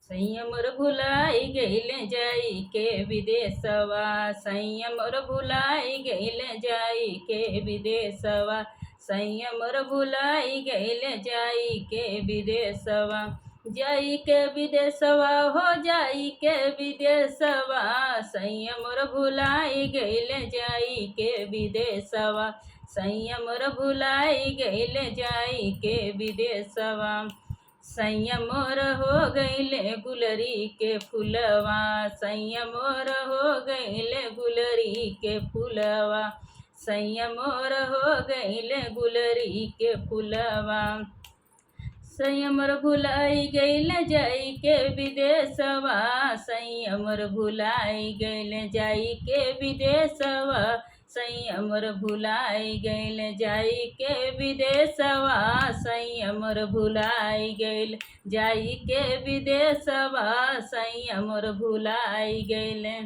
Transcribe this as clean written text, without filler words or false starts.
संयम मोर भुलाई गईले जाई के विदेशवा। संयम मोर भुलाई गईले जाई के विदेशवा। संयम मोर भुलाई गईले जाई के विदेशवा। जाई के विदेशवा हो जाई के विदेशवा। संयम मोर भुलाई गईले जाई के विदेशवा। संयम मोर भुलाई गईले जाई के विदेशवा। संयम मोर हो गईले गुलरी के फुलवा। संयम मोर हो गईले गुलरी के फुलवा। संयम मोर हो गईले गुलरी के फुलवा। संयम मोर भुलाई गईले जाई के विदेशवा। संयम मोर भुलाई गईले जाई के विदेशवा। संयम मोर भुलाई गईले जाई के विदेशवा। संयम मोर भुलाई गईले जाई के विदेशवा। संयम मोर भुलाई गईले।